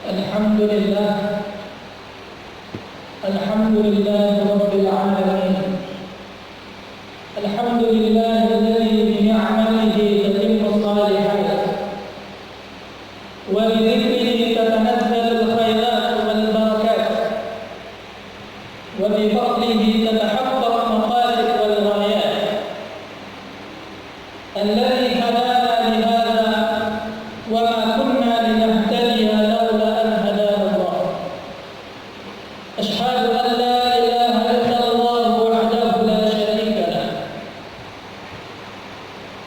الحمد لله الحمد لله رب العالمين الحمد لله الذي بنعمته تتم الصالحات وبذكره تتنزل الخيرات والبركات وبفضله تتحقق مقاصد والغايات الذي هدانا لهذا وما كنا لنهتدي لولا أن هدانا الله أشهد أن لا إله إلا الله وحده لا شريك له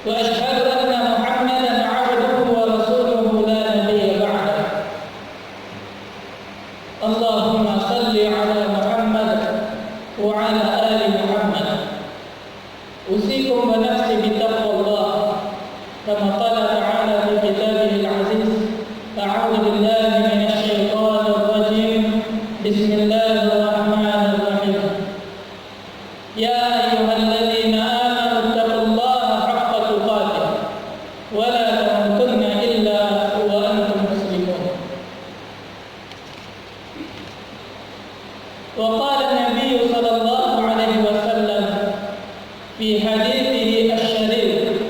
وأشهد أن محمدا عبده ورسوله لا نبي بعده اللهم صل على محمد وعلى آل محمد أوصيكم ونفسي بتقوى الله كما قال تعالى في كتابه العزيز أعوذ بالله من الشيطان الرجيم بسم الله الرحمن الرحيم يا أيها الذين آمنوا اتقوا الله حق تقاته ولا تموتن إلا وأنتم مسلمون وقال النبي صلى الله عليه وسلم في حديثه الشريف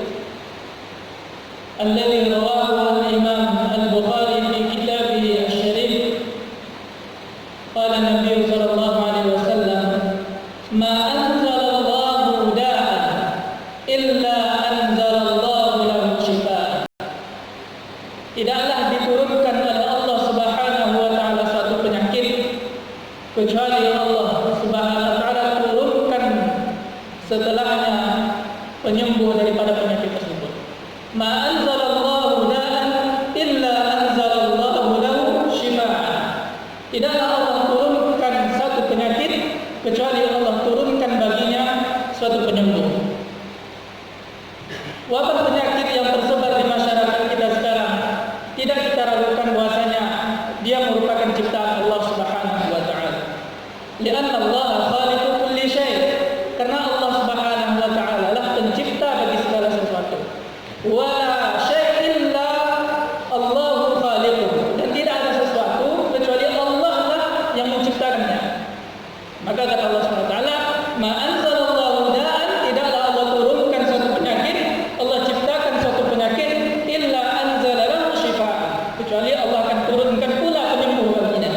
الذي رواه الإمام البخاري في كتابه الشريف قال النبي صلى الله عليه وسلم ما أنزل الله داء إلا أنزل الله له شفاء. Tidaklah diturunkan oleh Allah Subhanahu wa taala suatu penyakit kecuali Allah Subhanahu wa taala turunkan setelahnya penyembuh daripada penyakit tersebut. Ma anzalallahu da'an illa anzalallahu lahu shifaan. Tidaklah Allah turunkan satu penyakit kecuali Allah turunkan baginya suatu penyembuh. Wabah penyakit yang tersebar di masyarakat kita sekarang tidak kita ragukan bahwasanya dia merupakan ciptaan Allah Subhanahu wa taala. Lianna Allah khaliqu kulli syai'. Karena Allah Subhanahu wa taala lah pencipta bagi segala sesuatu. Wala syai' illa Allahu khaliquhu. Dan tidak ada sesuatu kecuali Allah lah yang menciptakannya. Maka kata Allah Subhanahu wa taala, ma anzalallahu da'an, tidaklah Allah turunkan suatu penyakit, Allah ciptakan suatu penyakit, illa anzala lahu shifaan, kecuali Allah akan turunkan pula penyembuh baginya.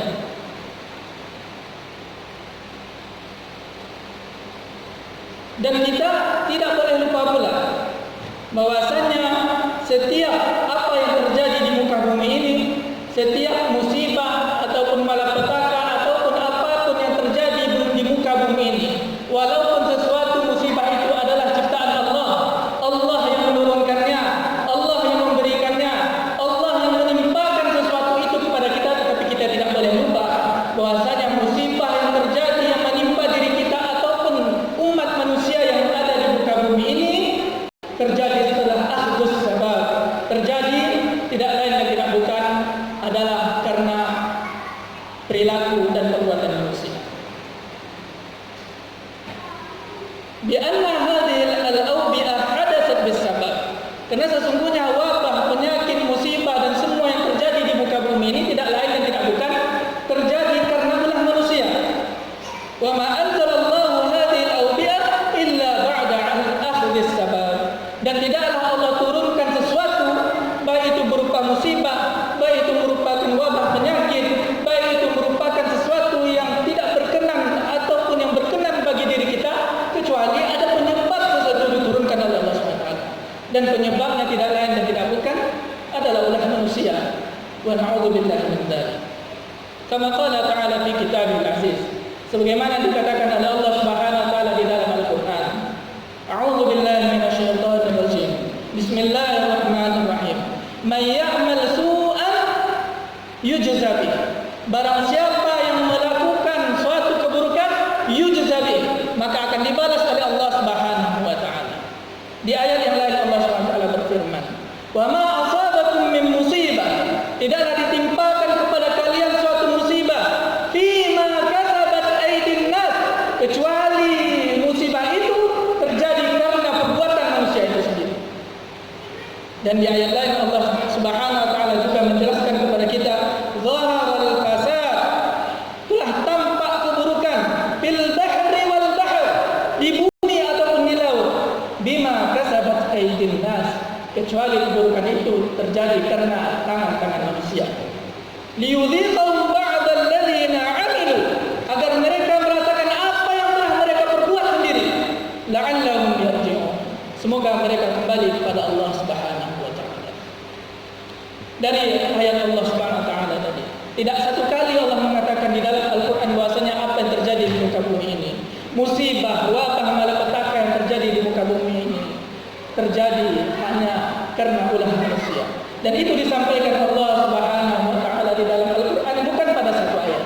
Dan kita tidak boleh lupa pula bahwasanya setiap apa yang terjadi di muka bumi ini, setiap musibah ataupun malapetaka ataupun apapun yang terjadi di muka bumi ini, walaupun sesuatu musibah itu adalah ciptaan Allah, Allah yang menurunkannya, Allah yang memberikannya, Allah yang menimpakan sesuatu itu kepada kita, tetapi kita tidak boleh lupa bahwasanya musibah yang terjadi yang menimpa diri kita ataupun umat manusia yang ada di muka bumi ini terjadi setelah akhdus sabab. Terjadi tidak lain dan tidak bukan adalah karena perilaku dan perbuatan manusia. Bi anna hadhihi al-awbi'ah hadatsat bis-sabab. Karena sesungguhnya wabah, penyakit, musibah dan semua yang terjadi di muka bumi ini tidak lain dan tidak bukan terjadi karena ulah manusia. Wa ma anzalallahu hadhihi al-awbi'ah illa ba'da akhdhis sabab. Dan tidaklah Allah turunkan sesuatu, baik itu berupa musibah, baik itu merupakan wabah penyakit, baik itu merupakan sesuatu yang tidak berkenan ataupun yang berkenan bagi diri kita, kecuali ada penyebab sesuatu diturunkan oleh Allah SWT. Dan penyebabnya tidak lain dan tidak bukan adalah ulah manusia. Wa na'udzubillahi min dzalik. Kama qala ta'ala fi kitabil aziz, sebagaimana dikatakan oleh Allah Subhanahu wa taala di dalam Al-Qur'an. A'udzu billahi minasyaitonir rajim. Bismillahirrahmanirrahim. May ya'mal su'an yujza bih. Barang siapa yang melakukan suatu keburukan, yujza bih, maka akan dibalas oleh Allah Subhanahu wa taala. Di ayat yang lain Allah Subhanahu wa taala berfirman, "Wa ma asabakum min musibah." Tidaklah ditimpakan kepada kalian suatu musibah, fima kasabat aydin nas, kecuali musibah itu terjadi karena perbuatan manusia itu sendiri. Dan di ayat lain Allah Subhanahu wa taala juga menjelaskan kepada kita, "Zahara liyudhiqahum ba'd alladhina 'amilu, agar mereka merasakan apa yang telah mereka perbuat sendiri, la'allahum yarji'un, semoga mereka kembali kepada Allah Subhanahu wa taala. Dari ayat Allah Subhanahu wa taala tadi, tidak satu kali Allah mengatakan di dalam Al-Qur'an bahwasanya apa yang terjadi di muka bumi ini, musibah, wabah, malapetaka yang terjadi di muka bumi ini terjadi hanya karena ulah manusia. Dan itu disampaikan Allah Subhanahu wa taala di dalam Al-Qur'an, bukan pada satu ayat,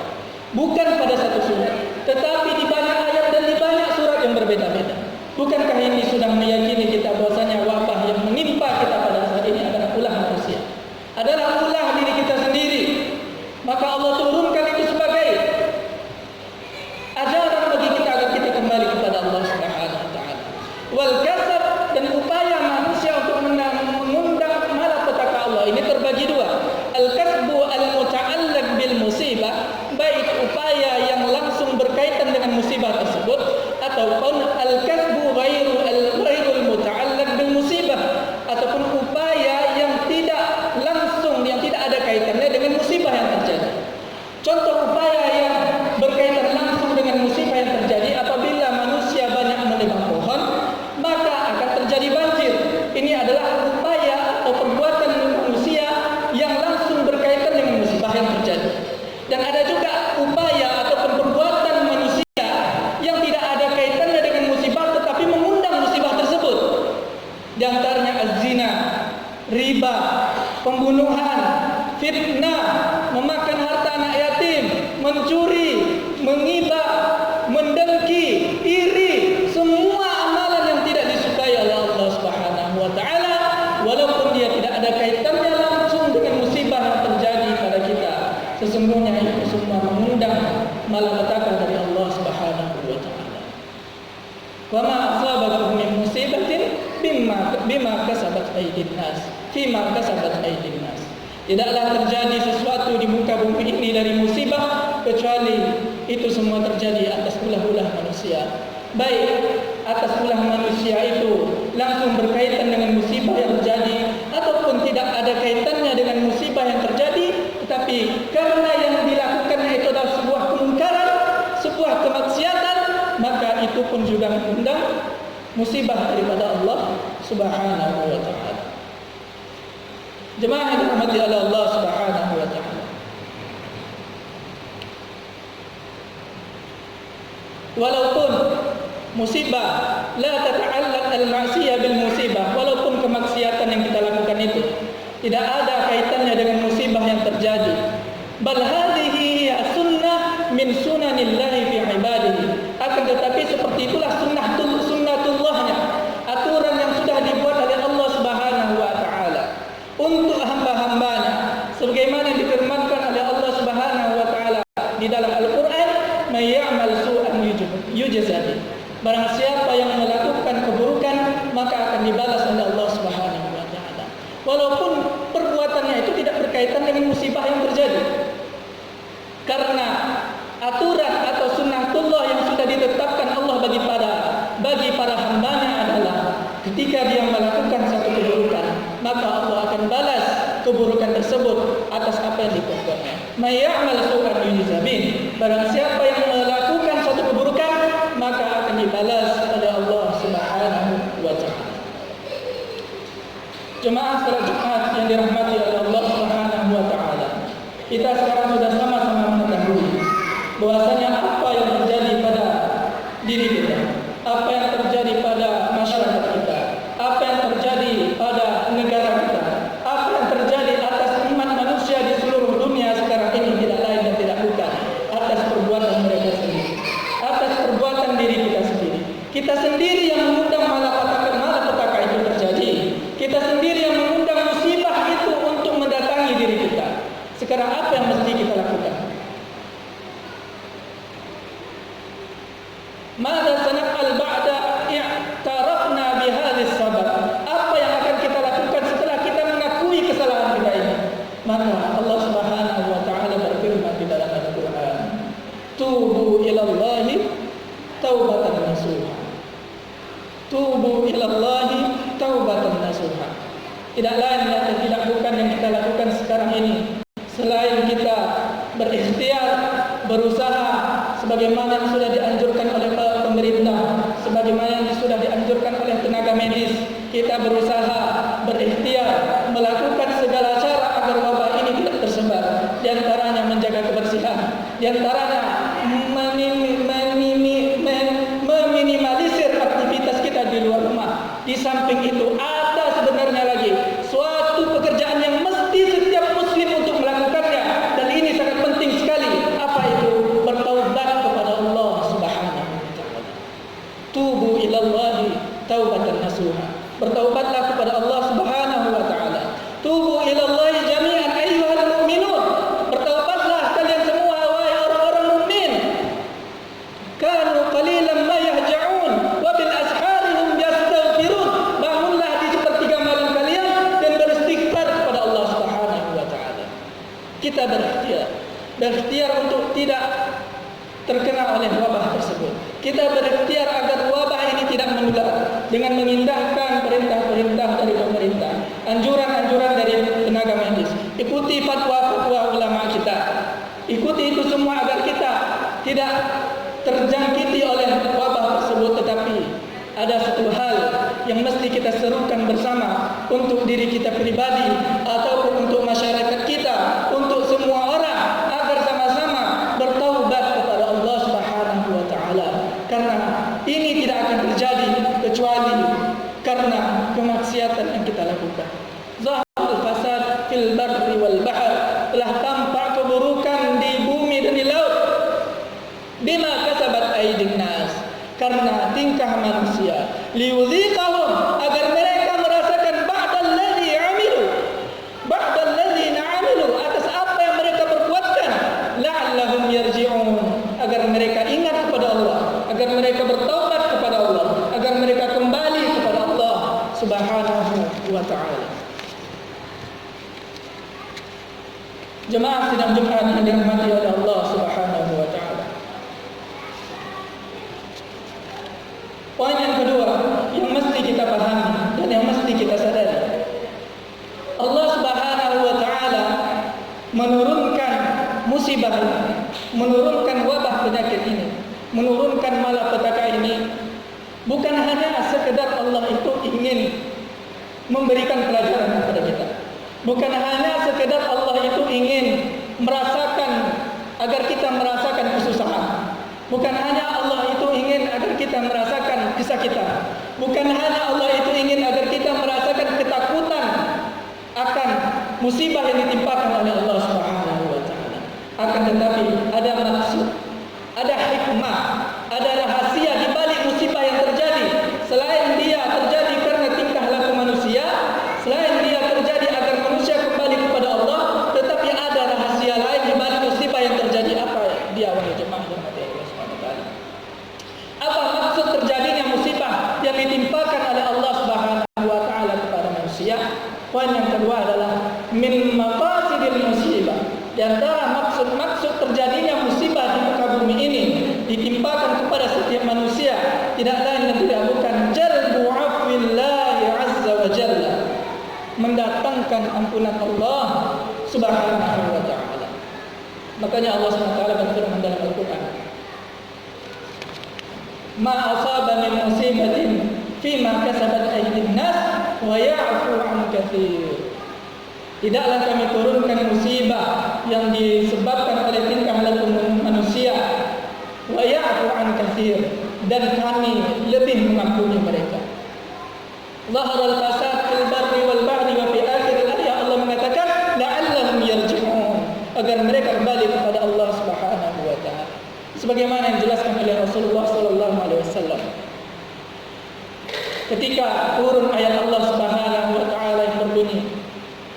bukan pada satu surat, tetapi di banyak ayat dan di banyak surat yang berbeda-beda. Bukankah ini sudah meyakini kita bahwasanya wabah yang menimpa kita pada saat ini adalah ulah manusia, adalah ulah diri kita sendiri? Maka Allah turunkan itu sebagai ajaran bagi kita agar kita kembali kepada Allah Subhanahu wa taala. Wal kasab, dan upaya manusia untuk mengundang malapetaka Allah ini terbagi dua. Al-kasbu al-muta'allaq bil musibah, baik upaya yang langsung berkaitan dengan musibah tersebut, ataupun al-kasbu ghairul muta'allaq bil musibah, ataupun upaya yang tidak langsung, yang tidak ada kaitannya dengan musibah yang terjadi. Contoh upaya yang berkaitan langsung dengan musibah yang terjadi, apabila manusia banyak menebang pohon, maka akan terjadi banjir. Ini adalah upaya atau perbuatan manusia yang langsung berkaitan dengan musibah yang terjadi. Dan ada juga upaya ataupun perbuatan manusia yang tidak ada kaitannya dengan musibah tetapi mengundang musibah tersebut. Di antaranya az-zina, riba, pembunuhan, fitnah, memakan harta anak yatim, mencuri, menghibah, mendengki, iri, semua amalan yang tidak disukai oleh Allah Subhanahu wa taala, walaupun dia tidak ada kaitannya langsung dengan musibah yang terjadi pada kita, sesungguhnya itu semua mengundang malapetaka dari Allah Subhanahu wa taala. Wa ma asabakum min musibatin bima kasabat aydin nas, fima kasabat aydin nas. Tidaklah terjadi sesuatu di muka bumi ini dari musibah kecuali itu semua terjadi atas ulah-ulah manusia. Baik atas ulah manusia itu langsung berkaitan dengan musibah yang terjadi, ataupun tidak ada kaitannya dengan musibah yang terjadi, tetapi karena yang dilakukannya itu adalah sebuah kemungkaran, sebuah kemaksiatan, maka itu pun juga mengundang musibah daripada Allah Subhanahu wa taala. Jemaah yang dirahmati oleh Allah Subhanahu wa taala, walaupun musibah la tata'allaq al-ma'siyah bil musibah, walaupun kemaksiatan yang kita lakukan itu tidak ada kaitannya dengan musibah yang terjadi, bal hadhihi sunnah min sunanillahi fi ibadihi, akan tetapi seperti itulah sunnatullahnya, aturan yang sudah dibuat oleh Allah Subhanahu wa taala untuk hamba-hambanya, sebagaimana difirmankan oleh Allah Subhanahu wa taala di dalam Al-Qur'an, may ya'mal su'an yujza bih, barang siapa yang melakukan keburukan maka akan dibalas oleh Allah Subhanahu wa taala, walaupun perbuatannya itu tidak berkaitan dengan musibah yang terjadi. Karena aturan atau sunnatullah yang sudah ditetapkan Allah bagi para hambanya adalah ketika dia melakukan satu keburukan, maka Allah akan balas keburukan tersebut atas apa yang diperbuatnya. May ya'mal su'an yujza bih, barang siapa yang melakukan satu keburukan maka akan dibalas oleh Allah Subhanahu wa taala. Jemaah salat Jumat yang dirahmati oleh Allah Subhanahu wa taala, kita sekarang sudah sama-sama mengetahui bahwasanya apa yang terjadi pada diri kita, apa yang terjadi pada masyarakat kita, apa yang terjadi pada negara kita, apa yang terjadi atas umat manusia di seluruh dunia sekarang ini tidak lain dan tidak bukan atas perbuatan mereka sendiri, atas perbuatan diri kita sendiri. Kita sendiri yang mengundang malapetaka itu terjadi. Kita sendiri yang mengundang musibah itu untuk mendatangi diri kita. Sekarang apa yang mesti kita lakukan? Mada sanaf'al ba'da i'tarafna bihadhis sabab? Apa yang akan kita lakukan setelah kita mengakui kesalahan kita ini? Maka Allah Subhanahu wa taala berfirman di dalam Al-Qur'an, tubu ilallahi taubatan nasuha. Tubu ilallahi taubatan nasuha. Tidak lain dan tidak bukan yang kita lakukan sekarang ini selain kita berikhtiar, berusaha sebagaimana yang sudah dianjurkan oleh pemerintah, sebagaimana yang sudah dianjurkan oleh tenaga medis. Kita berusaha, berikhtiar, melakukan segala cara agar wabah ini tidak tersebar. Di antaranya menjaga kebersihan, di antaranya meminimalisir aktivitas kita di luar rumah. Di samping itu ada sebenarnya lagi suatu pekerjaan yang mesti setiap muslim untuk melakukannya, dan ini sangat penting sekali. Apa itu? Bertaubat kepada Allah Subhanahu wa taala. Tubu ilallahi taubatan nasuha. Bertaubatlah kepada Allah Subhanahu wa taala. Tubu ilallahi jami'an ayyuhal mu'minun. Bertaubatlah kalian semua wahai orang-orang mukmin. Kanu qalilan ma yahja'un wa bil ashari hum yastaghfirun. Bangunlah di sepertiga malam kalian dan beristighfar kepada Allah Subhanahu wa taala. Kita berikhtiar untuk tidak terkena oleh wabah tersebut. Kita berikhtiar agar wabah ini tidak menular dengan mengindahkan perintah-perintah dari pemerintah, anjuran-anjuran dari tenaga medis. Ikuti fatwa-fatwa ulama kita. Ikuti itu semua agar kita tidak terjangkiti oleh wabah tersebut. Tetapi ada satu hal yang mesti kita serukan bersama untuk diri kita pribadi ataupun untuk masyarakat kita, untuk semua orang, agar sama-sama bertaubat kepada Allah Subhanahu wa taala. Karena ini tidak akan terjadi kecuali karena kemaksiatan yang kita lakukan. Zahirul fasad fil barri wal bahr, telah tampak keburukan di bumi dan di laut. Bima kasabat aydin nas, karena tingkah manusia. Liudhiqahum, agar mereka merasakan ba'dallazi amilu, ba'dallazina amilu, atas apa yang mereka perbuatkan. La'allahum yarji'un, agar mereka ingat kepada Allah, agar mereka bertaubat kepada Allah, agar mereka kembali kepada Allah Subhanahu wa ta'ala. Jemaah sidang Jumat yang dirahmati oleh Allah Subhanahu wa ta'ala. Poin yang kedua yang mesti kita pahami dan yang mesti kita sadari, Allah Subhanahu wa ta'ala menurunkan musibah ini, menurunkan wabah penyakit ini, menurunkan malapetaka ini, bukan hanya sekedar Allah itu ingin memberikan pelajaran kepada kita, bukan hanya sekedar Allah itu ingin merasakan agar kita merasakan kesusahan, bukan hanya Allah itu ingin agar kita merasakan kesakitan, bukan hanya Allah itu ingin agar kita merasakan ketakutan akan musibah yang ditimpakan oleh Allah Subhanahu wa taala. Akan tetapi ada maksud, ada hikmah, ada rahasia di balik musibah yang terjadi. Selain dia terjadi karena tingkah laku manusia, selain dia terjadi agar manusia kembali kepada Allah, tetapi ada rahasia lain di balik musibah yang terjadi. Apa dia, wahai jemaah yang dirahmati Allah Subhanahu wa taala? Apa maksud terjadinya musibah yang ditimpakan oleh Allah Subhanahu wa taala kepada manusia? Poin yang kedua adalah min maqasidil musibah. Di antara maksud terjadinya musibah di muka bumi ini ditimpakan kepada setiap manusia tidak lain dan tidak bukan jalbu afwillahi azza wa jalla, mendatangkan ampunan Allah Subhanahu wa taala. Makanya Allah Subhanahu wa taala berfirman dalam Al-Qur'an, ma asaba min musibatin fima kasabat aydin nas wa ya'fu an katsir. Tidaklah kami turunkan musibah yang disebabkan oleh tingkah laku manusia, wa ya'fu an katsir, dan kami lebih mengampuni mereka. Zaharal fasad fil barri wal bahri, wa fi akhir al-ayat Allah mengatakan la'allahum yarji'un, agar mereka kembali kepada Allah Subhanahu wa taala. Sebagaimana yang dijelaskan oleh Rasulullah sallallahu alaihi wasallam ketika turun ayat Allah Subhanahu wa taala yang berbunyi,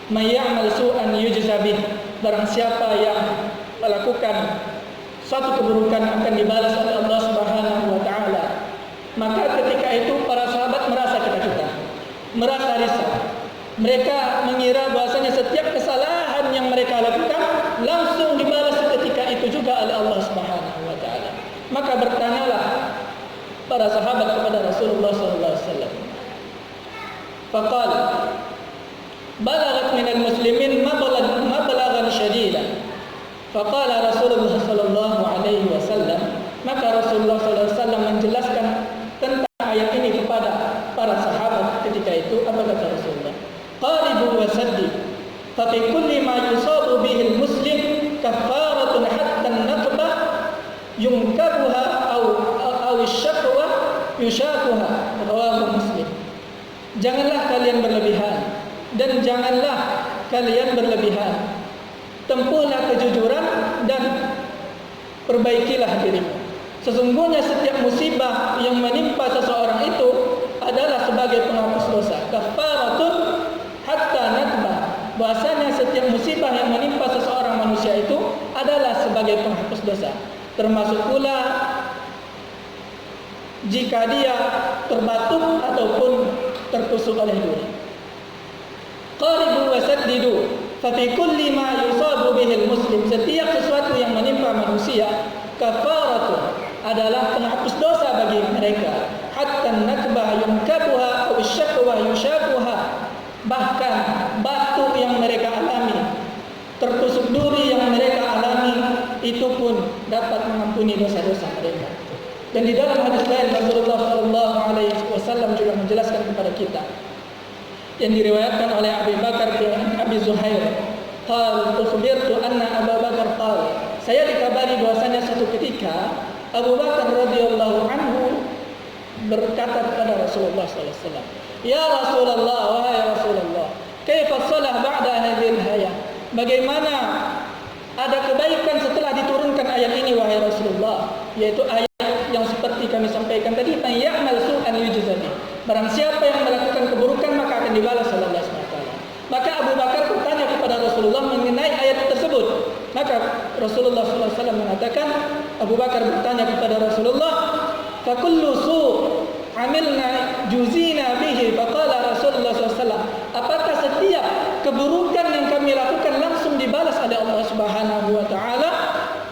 "May ya'mal su'an yujza bih." Barang siapa yang melakukan suatu keburukan akan dibalas oleh Allah Subhanahu wa taala. Maka ketika itu para sahabat merasa ketakutan, merasa risau. Mereka mengira bahasanya setiap kesalahan yang mereka lakukan langsung dibalas seketika itu juga oleh Allah Subhanahu wa taala. Maka bertanyalah para sahabat kepada Rasulullah sallallahu alaihi wasallam. Faqala balagat minal muslimin mablagan syadidan. Faqala Rasulullah sallallahu alaihi wasallam, maka Rasulullah sallallahu alaihi wasallam menjelaskan tentang ayat ini kepada para sahabat ketika itu. Apa kata Rasulullah? Qaribu wa saddi, fa fi kulli ma yusabu bihi al-muslim kafaratun hatta an-naqbah yunkabuha aw ash-shaqwa yushakuha. Rawahu Muslim. Janganlah kalian berlebihan dan janganlah kalian berlebihan. Tempuhlah kejujuran dan perbaikilah dirimu. Sesungguhnya setiap musibah yang menimpa seseorang itu adalah sebagai penghapus dosa. Kafaratun hatta nakbah. Bahasanya setiap musibah yang menimpa seseorang manusia itu adalah sebagai penghapus dosa. Termasuk pula jika dia terbatuk ataupun tertusuk oleh duri. Qaribu wa saddidu, fa fi kulli ma yusabu bihi al-muslim. Setiap sesuatu yang menimpa manusia, kafaratun, adalah penghapus dosa bagi mereka. Hatta nakbah yunkabuha aw ash-shaqwa yushakuha. Bahkan batu yang mereka alami, tertusuk duri yang mereka alami, itu pun dapat mengampuni dosa-dosa mereka. Dan di dalam hadis lain Rasulullah sallallahu alaihi wasallam juga menjelaskan kepada kita, yang diriwayatkan oleh Abu Bakar bin Abi Zuhair, qala ukhbirtu anna Abu Bakar qala, saya dikabari bahwasanya suatu ketika Abu Bakar radhiyallahu anhu berkata kepada Rasulullah sallallahu alaihi wasallam, ya Rasulullah, wahai Rasulullah, kaifa shalah ba'da hadhil hayah? Bagaimana ada kebaikan setelah diturunkan ayat ini wahai Rasulullah? Yaitu ayat yang seperti kami sampaikan tadi, man ya'mal su'an yujza bih. Barang siapa yang melakukan keburukan maka akan dibalas oleh Allah SWT. Maka Abu Bakar bertanya kepada Rasulullah mengenai ayat tersebut. Maka Rasulullah SAW mengatakan, Abu Bakar bertanya kepada Rasulullah, fa kullu su' amilna juzina bihi. Faqala Rasulullah SAW, apakah setiap keburukan yang kami lakukan langsung dibalas oleh Allah Subhanahu wa taala?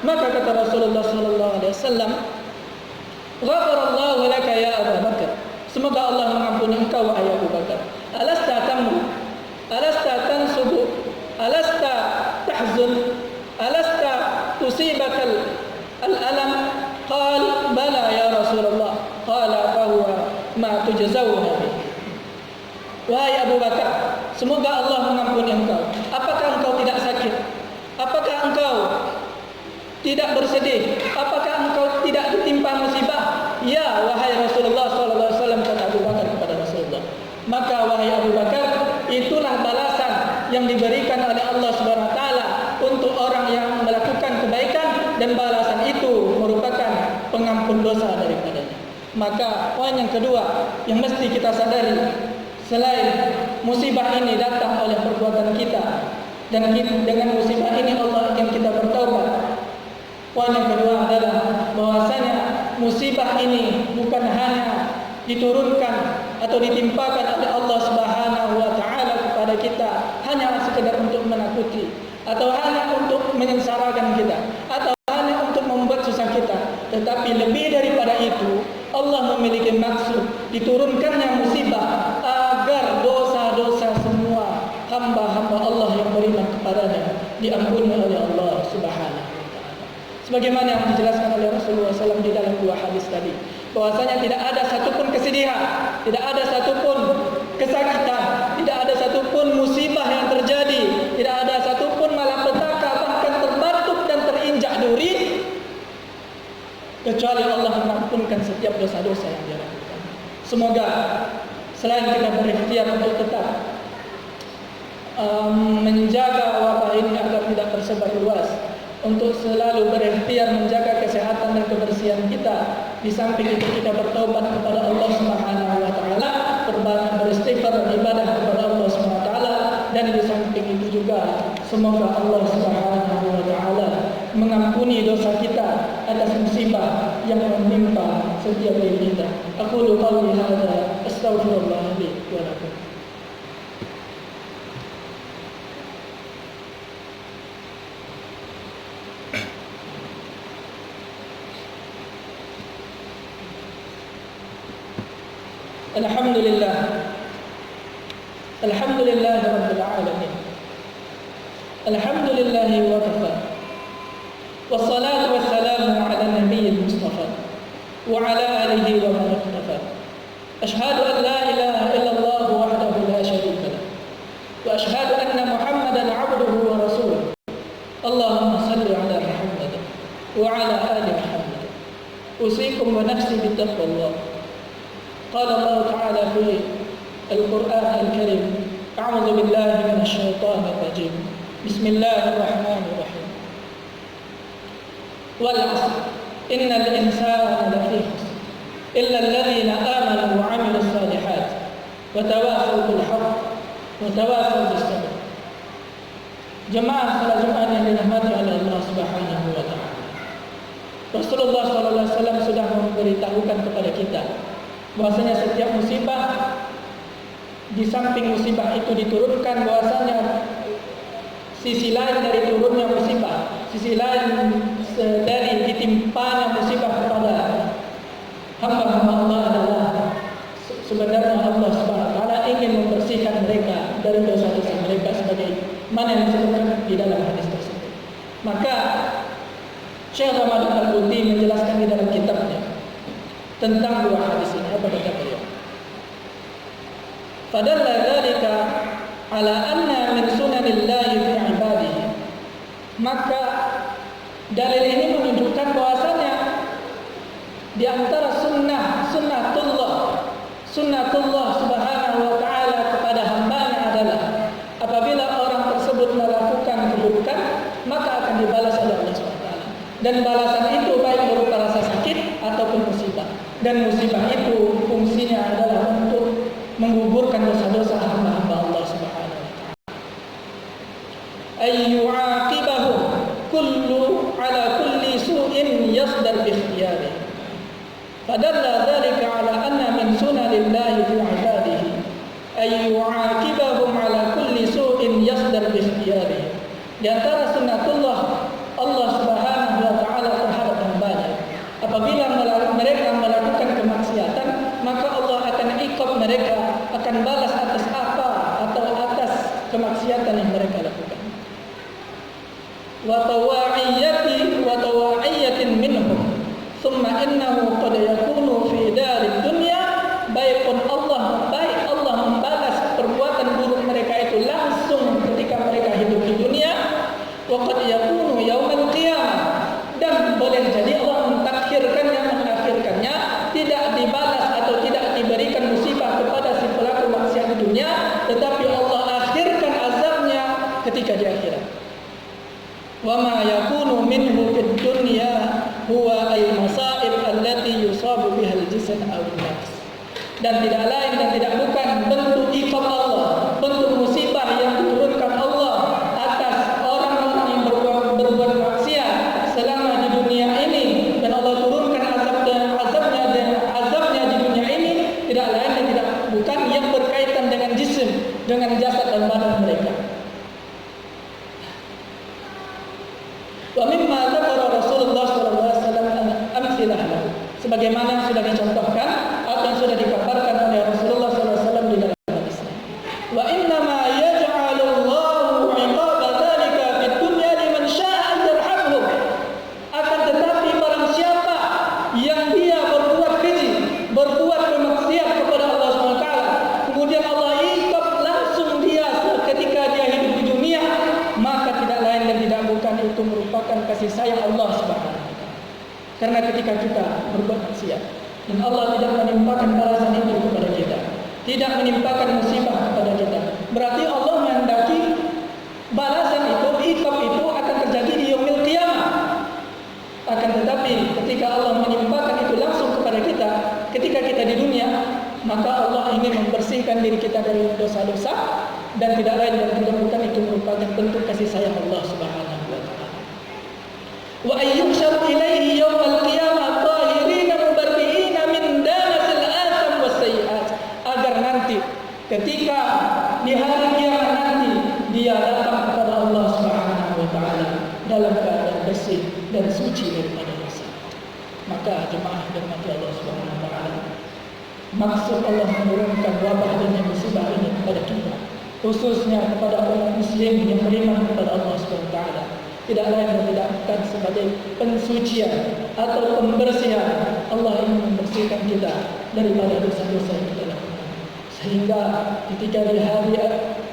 Maka kata Rasulullah sallallahu alaihi wasallam, ghafarallahu laka ya Abu Bakar. Semoga Allah mengampuni engkau wahai Abu Bakar. Alasta tamru, alasta tansubu, alasta tahzun, alasta tusibakal al-alam? Qal bala ya Rasulullah. Qala fa huwa ma tujzawna bih. Wahai Abu Bakar, semoga Allah mengampuni engkau. Apakah engkau tidak sakit? Apakah engkau tidak bersedih? Apakah engkau tidak ditimpa musibah? Ya wahai Rasulullah sallallahu alaihi wasallam, kata Abu Bakar kepada Rasulullah. Maka wahai Abu Bakar, itulah balasan yang diberikan oleh Allah Subhanahu wa taala untuk orang yang melakukan kebaikan, dan balasan itu merupakan pengampun dosa daripadanya. Maka poin yang kedua yang mesti kita sadari, selain musibah ini datang oleh perbuatan kita, dan dengan musibah ini Allah ingin kita bertaubat. Poin yang kedua adalah bahwasanya musibah ini bukan hanya diturunkan atau ditimpakan oleh Allah Subhanahu wa taala kepada kita hanya sekedar untuk menakuti, atau hanya untuk menyengsarakan kita, atau hanya untuk membuat susah kita. Tetapi lebih daripada itu, Allah memiliki maksud diturunkannya musibah agar dosa-dosa semua hamba-hamba Allah yang beriman kepadanya diampuni oleh Allah Subhanahu wa taala. Sebagaimana yang dijelaskan oleh Rasulullah SAW di dalam dua hadis tadi, bahwasanya tidak ada satupun kesedihan, tidak ada satupun kesakitan, tidak ada satupun musibah yang terjadi, tidak ada satupun malapetaka, bahkan terbatuk dan terinjak duri, kecuali Allah mengampunkan setiap dosa-dosa yang dia lakukan. Semoga selain kita berikhtiar untuk tetap menjaga wabah ini agar tidak tersebar luas, untuk selalu berikhtiar menjaga kesehatan dan kebersihan kita, di samping itu kita bertaubat kepada Allah Subhanahu wa taala, berbanyak beristighfar dan ibadah kepada Allah Subhanahu wa taala, dan di samping itu juga semoga Allah Subhanahu wa taala mengampuni dosa kita atas musibah yang menimpa setiap diri kita. Aqulu qawli hadza astaghfirullah li wa lakum. Alhamdulillah, alhamdulillah rabbil alamin, alhamdulillah wa kafa, Allahumma salli ala Muhammad wa ala ali Muhammad. Usikum wa nafsi bittaqwallah. Qala Allah Ta'ala fi Al-Quran Al-Karim, a'udzu billahi minasy syaithanir rajim. Bismillahirrahmanirrahim. Wal 'asr innal insana lafi khusr illa alladhina amanu wa 'amilus shalihat wa tawassaw bil haqq wa tawassaw bis sabr. Jemaah salat Jumat yang dirahmati oleh Allah Subhanahu wa taala. Rasulullah sallallahu alaihi wasallam sudah memberitahukan kepada kita bahwasanya setiap musibah, di samping musibah itu diturunkan, bahwasanya sisi lain dari turunnya musibah, sisi lain dari ditimpanya musibah kepada hamba-hamba Allah adalah sebenarnya Allah Subhanahu wa taala ingin membersihkan mereka dari dosa-dosa mereka, sebagai mana yang disebutkan di dalam hadis tersebut. Maka Syekh Ramadan Al-Buti menjelaskan di dalam kitabnya tentang dua hadis ini. Apa kata beliau? Fadalla dzalika ala anna min sunanillahi fi ibadihi. Maka dalil ini menunjukkan bahwasanya di antara sunnatullah subhanahu wa ta'ala kepada hambanya adalah apabila orang tersebut melakukan keburukan, maka akan dibalas oleh Allah SWT. Dan balasan itu baik berupa rasa sakit ataupun musibah. Dan musibah itu fungsinya adalah untuk menggugurkan dosa-dosa hamba-hamba Allah Subhanahu wa ta'ala. Ayyu'aqibahu kullu ala kulli su'in yasdar bi ikhtiyarihi. Fadalla dzalika ala anna min sunanillahi fi 'ibadihi ayyu'aqibahum ala kulli su'in yasdar bi ikhtiyarihi. Di antara sunnatullah Allah Subhanahu wa taala terhadap hamba-Nya, apabila mereka melakukan kemaksiatan, maka Allah akan iqab mereka, akan balas atas apa atau atas kemaksiatan yang mereka lakukan. Wa tawa'iyyatin minhum thumma innahu qad yakunu fi darid dunya, baik Allah membalas perbuatan buruk mereka itu langsung ketika mereka hidup di dunia, wa qad yakunu yaumal qiyamah, dan boleh jadi Allah mengakhirkannya tidak dibalas atau tidak diberikan musibah kepada si pelaku maksiat di dunia, tetapi Allah akhirkan azabnya ketika di akhirat. Wa ma yakunu minhu fid dunya huwa al-masa'ib allati yusabu biha al-jism aw an-nafs. Dan tidak lain dan tidak bukan bentuk iqab Allah, bentuk musibah yang diturunkan Allah atas orang-orang yang berbuat maksiat selama di dunia ini, dan Allah turunkan azabnya di dunia ini tidak lain dan tidak bukan yang berkaitan dengan jism, dengan jasad dan badan mereka. Wa mimma dzakara Rasulullah sallallahu alaihi wasallam amsilah lahu, sebagaimana sudah dicontohkan atau yang sudah dikabarkan oleh Rasulullah sallallahu alaihi wasallam di dalam hadisnya. Wa inna ma yaj'alu Allahu 'iqaba dzalika fid dunya liman syaa'a yarhamhu. Akan tetapi barang siapa yang dia berbuat keji, berbuat kemaksiatan kepada Allah SWT, kemudian Allah iqab langsung dia ketika dia hidup di dunia, maka tidak lain dan tidak bukan itu merupakan kasih sayang Allah Subhanahu wa taala. Karena ketika kita berbuat maksiat dan Allah tidak menimpakan balasan itu kepada kita, tidak menimpakan musibah kepada kita, berarti Allah menghendaki balasan itu, iqab itu akan terjadi di yaumil qiyamah. Akan tetapi ketika Allah menimpakan itu langsung kepada kita ketika kita di dunia, maka Allah ingin membersihkan diri kita dari dosa-dosa, dan tidak lain dan tidak bukan itu merupakan bentuk kasih sayang Allah Subhanahu wa taala. Wa ayyushar ilaihi yaumal qiyamah tahirina mubarri'ina min danasil atham was sayyi'at, agar nanti ketika di hari kiamat nanti dia datang kepada Allah Subhanahu wa taala dalam keadaan bersih dan suci daripada dosa. Maka jemaah dirahmati Allah Subhanahu wa taala, maksud Allah menurunkan wabah dan musibah ini kepada kita, khususnya kepada umat muslim yang beriman kepada Allah Subhanahu wa taala, tidak lain dan tidak bukan sebagai pensucian atau pembersihan. Allah ingin membersihkan kita daripada dosa-dosa yang kita lakukan, sehingga ketika di hari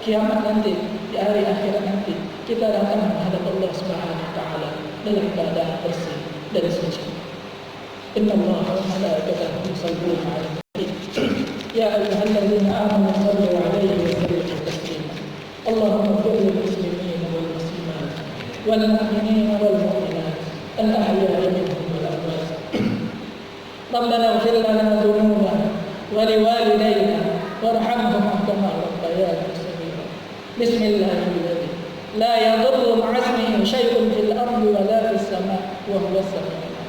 kiamat nanti, di hari akhirat nanti, kita datang menghadap Allah Subhanahu wa taala dalam keadaan bersih dan suci. Innallaha wa malaikatahu yusalluna 'alan nabi. Ya ayyuhalladzina amanu sallu 'alaihi wa sallimu taslima. Allahumma ighfir lil muslimin wal muslimat wal mu'minin wal mu'minat al ahya'i minhum wal amwat. Rabbana ighfir lana dhunubana wa liwalidayna warhamhum kama rabbayana saghira. Bismillahirrahmanirrahim. La yadurru ma'asmihi syai'un fil ardi wa la fis sama' wa huwa as-sami'ul 'alim.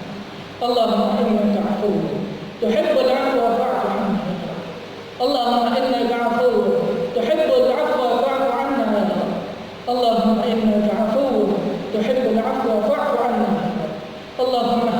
Allahumma innaka 'afuwwun tuhibbul 'afwa fa'fu 'anna. Allahumma innaka 'afuwwun tuhibbul 'afwa fa'fu 'anna. Allahumma innaka 'afuwwun tuhibbul 'afwa fa'fu 'anna. Allahumma